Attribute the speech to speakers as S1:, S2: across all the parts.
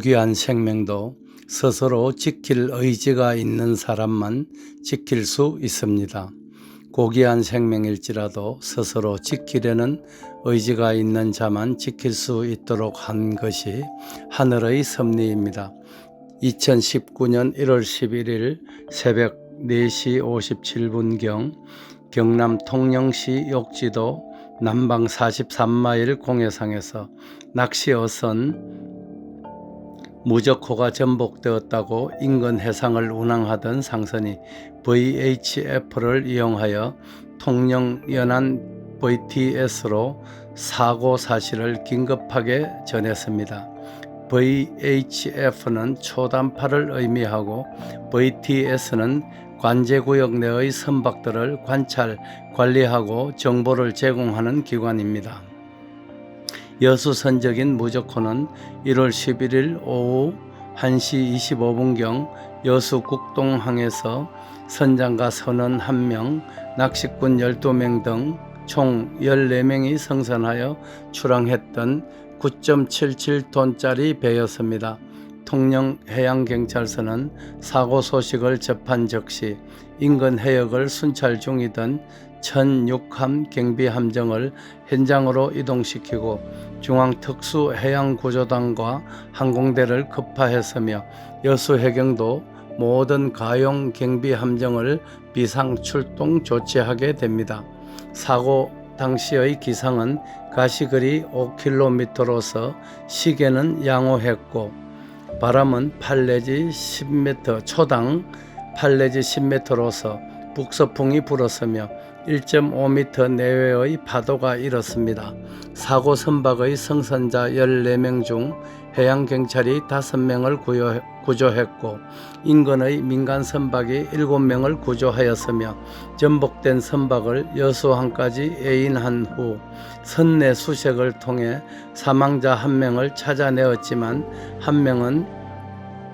S1: 고귀한 생명도 스스로 지킬 의지가 있는 사람만 지킬 수 있습니다. 고귀한 생명일지라도 스스로 지키려는 의지가 있는 자만 지킬 수 있도록 한 것이 하늘의 섭리입니다. 2019년 1월 11일 새벽 4시 57분경 경남 통영시 욕지도 남방 43마일 공해상에서 낚시 어선 무적호가 전복되었다고 인근 해상을 운항하던 상선이 VHF를 이용하여 통영 연안 VTS로 사고 사실을 긴급하게 전했습니다. VHF는 초단파를 의미하고 VTS는 관제구역 내의 선박들을 관찰, 관리하고 정보를 제공하는 기관입니다. 여수선적인 무적호는 1월 11일 오후 1시 25분경 여수 국동항에서 선장과 선원 1명, 낚시꾼 12명 등 총 14명이 승선하여 출항했던 9.77톤짜리 배였습니다. 통영해양경찰서는 사고 소식을 접한 즉시 인근 해역을 순찰 중이던 1006함 경비함정을 현장으로 이동시키고 중앙특수해양구조단과 항공대를 급파했으며 여수해경도 모든 가용 경비함정을 비상출동 조치하게 됩니다. 사고 당시의 기상은 가시거리 5km로서 시계는 양호했고 바람은 8 내지 10m, 초당 8 내지 10m로서 북서풍이 불었으며 1.5m 내외의 파도가 일었습니다. 사고 선박의 승선자 14명 중 해양경찰이 5명을 구조했고 인근의 민간 선박이 7명을 구조하였으며 전복된 선박을 여수항까지 애인한 후 선내 수색을 통해 사망자 1명을 찾아내었지만 1명은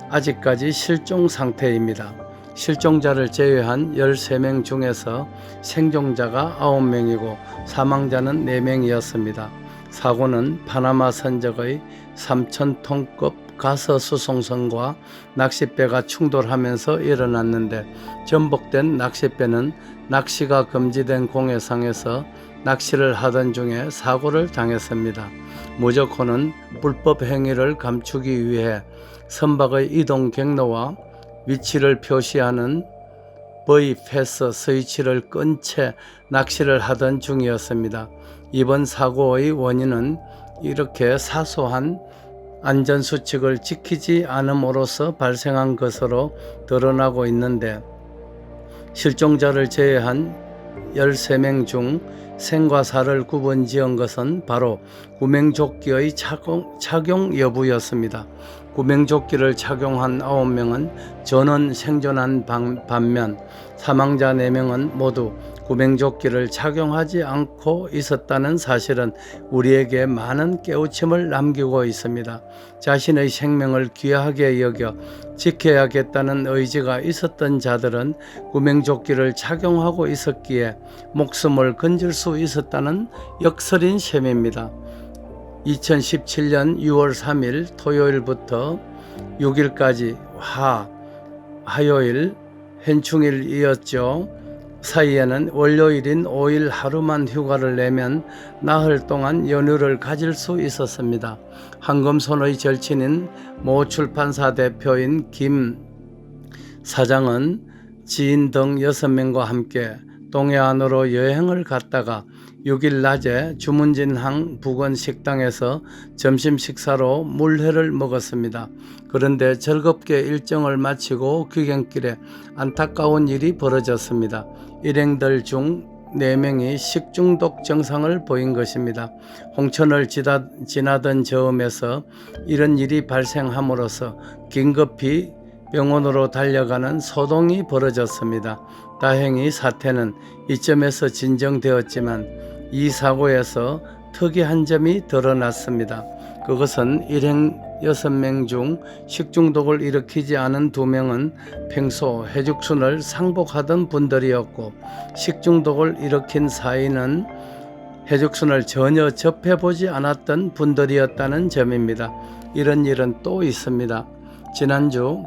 S1: 아직까지 실종 상태입니다. 실종자를 제외한 13명 중에서 생존자가 9명이고 사망자는 4명이었습니다. 사고는 파나마 선적의 3,000톤급 가스수송선과 낚싯배가 충돌하면서 일어났는데 전복된 낚싯배는 낚시가 금지된 공해상에서 낚시를 하던 중에 사고를 당했습니다. 무적호는 불법 행위를 감추기 위해 선박의 이동 경로와 위치를 표시하는 VPS 스위치를 끈 채 낚시를 하던 중이었습니다. 이번 사고의 원인은 이렇게 사소한 안전수칙을 지키지 않음으로써 발생한 것으로 드러나고 있는데 실종자를 제외한 13명 중 생과 사를 구분지은 것은 바로 구명조끼의 착용 여부였습니다. 구명조끼를 착용한 9명은 전원 생존한 반면 사망자 4명은 모두 구명조끼를 착용하지 않고 있었다는 사실은 우리에게 많은 깨우침을 남기고 있습니다. 자신의 생명을 귀하게 여겨 지켜야겠다는 의지가 있었던 자들은 구명조끼를 착용하고 있었기에 목숨을 건질 수 있었다는 역설인 셈입니다. 2017년 6월 3일 토요일부터 6일까지 화요일 현충일이었죠. 사이에는 월요일인 5일 하루만 휴가를 내면 나흘 동안 연휴를 가질 수 있었습니다. 한금손의 절친인 모 출판사 대표인 김 사장은 지인 등 6명과 함께 동해안으로 여행을 갔다가 6일 낮에 주문진항 부근 식당에서 점심 식사로 물회를 먹었습니다. 그런데 즐겁게 일정을 마치고 귀경길에 안타까운 일이 벌어졌습니다. 일행들 중 4명이 식중독 증상을 보인 것입니다. 홍천을 지나던 저음에서 이런 일이 발생함으로써 긴급히 병원으로 달려가는 소동이 벌어졌습니다. 다행히 사태는 이점에서 진정되었지만 이 사고에서 특이한 점이 드러났습니다. 그것은 일행 6명 중 식중독을 일으키지 않은 2명은 평소 해죽순을 상복하던 분들이었고 식중독을 일으킨 4인은 해죽순을 전혀 접해보지 않았던 분들이었다는 점입니다. 이런 일은 또 있습니다. 지난주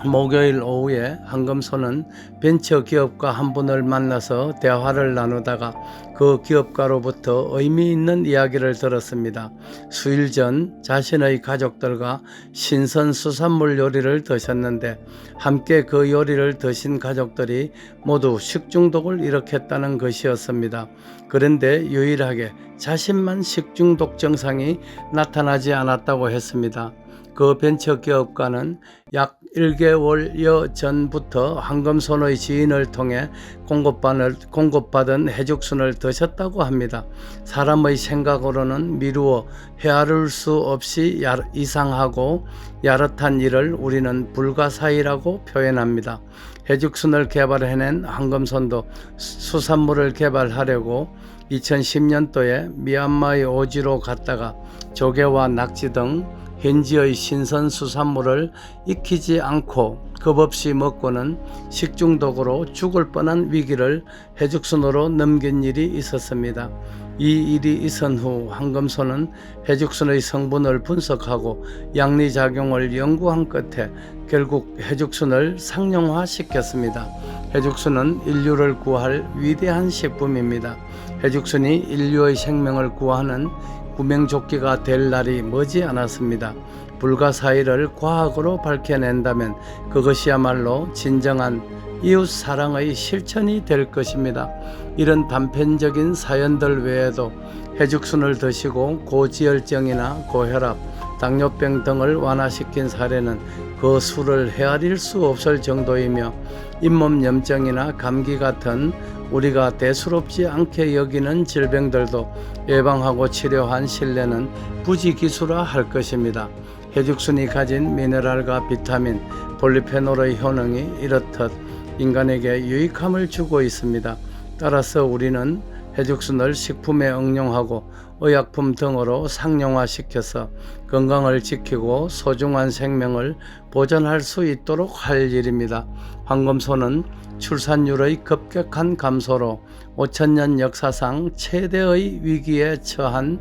S1: 목요일 오후에 황금소는 벤처기업가 한 분을 만나서 대화를 나누다가 그 기업가로부터 의미 있는 이야기를 들었습니다. 수일 전 자신의 가족들과 신선 수산물 요리를 드셨는데 함께 그 요리를 드신 가족들이 모두 식중독을 일으켰다는 것이었습니다. 그런데 유일하게 자신만 식중독 증상이 나타나지 않았다고 했습니다. 그 벤처기업가는 약 1개월여 전부터 황금손의 지인을 통해 공급받은 해죽순을 드셨다고 합니다. 사람의 생각으로는 미루어 헤아릴 수 없이 이상하고 야릇한 일을 우리는 불가사의라고 표현합니다. 해죽순을 개발해낸 황금손도 수산물을 개발하려고 2010년도에 미얀마의 오지로 갔다가 조개와 낙지 등 현지의 신선 수산물을 익히지 않고 겁없이 먹고는 식중독으로 죽을 뻔한 위기를 해죽순으로 넘긴 일이 있었습니다. 이 일이 있은 후 황금소는 해죽순의 성분을 분석하고 양리작용을 연구한 끝에 결국 해죽순을 상용화시켰습니다. 해죽순은 인류를 구할 위대한 식품입니다. 해죽순이 인류의 생명을 구하는 구명조끼가 될 날이 머지 않았습니다. 불가사의를 과학으로 밝혀낸다면 그것이야말로 진정한 이웃 사랑의 실천이 될 것입니다. 이런 단편적인 사연들 외에도 해죽순을 드시고 고지혈증이나 고혈압, 당뇨병 등을 완화시킨 사례는 그 수를 헤아릴 수 없을 정도이며 잇몸 염증이나 감기 같은 우리가 대수롭지 않게 여기는 질병들도 예방하고 치료한 신뢰는 부지기수라 할 것입니다. 해죽순이 가진 미네랄과 비타민, 폴리페놀의 효능이 이렇듯 인간에게 유익함을 주고 있습니다. 따라서 우리는 해죽순을 식품에 응용하고 의약품 등으로 상용화시켜서 건강을 지키고 소중한 생명을 보존할 수 있도록 할 일입니다. 황금소는 출산율의 급격한 감소로 5,000년 역사상 최대의 위기에 처한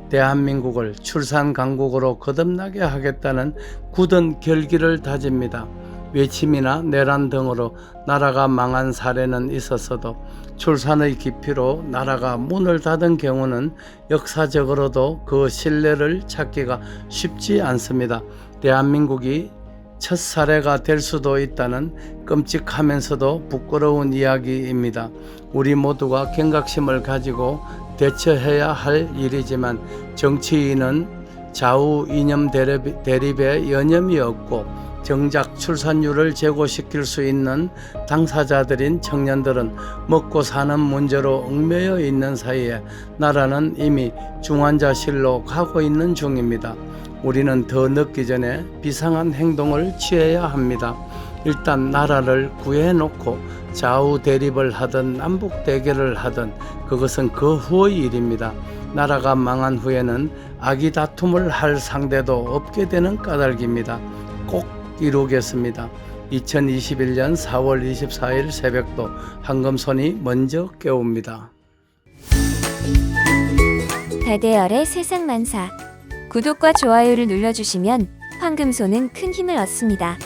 S1: 대한민국을 출산 강국으로 거듭나게 하겠다는 굳은 결기를 다집니다. 외침이나 내란 등으로 나라가 망한 사례는 있었어도 출산의 기피로 나라가 문을 닫은 경우는 역사적으로도 그 신뢰를 찾기가 쉽지 않습니다. 대한민국이 첫 사례가 될 수도 있다는 끔찍하면서도 부끄러운 이야기입니다. 우리 모두가 경각심을 가지고 대처해야 할 일이지만 정치인은 좌우 이념 대립에 여념이 없고 정작 출산율을 제고시킬 수 있는 당사자들인 청년들은 먹고 사는 문제로 얽매여 있는 사이에 나라는 이미 중환자실로 가고 있는 중입니다. 우리는 더 늦기 전에 비상한 행동을 취해야 합니다. 일단 나라를 구해놓고 좌우 대립을 하든 남북 대결을 하든 그것은 그 후의 일입니다. 나라가 망한 후에는 악의 다툼을 할 상대도 없게 되는 까닭입니다. 꼭 이루겠습니다. 2021년 4월 24일 새벽도 황금손이 먼저 깨웁니다.
S2: 달대열의 세상만사. 구독과 좋아요를 눌러주시면 황금손은 큰 힘을 얻습니다.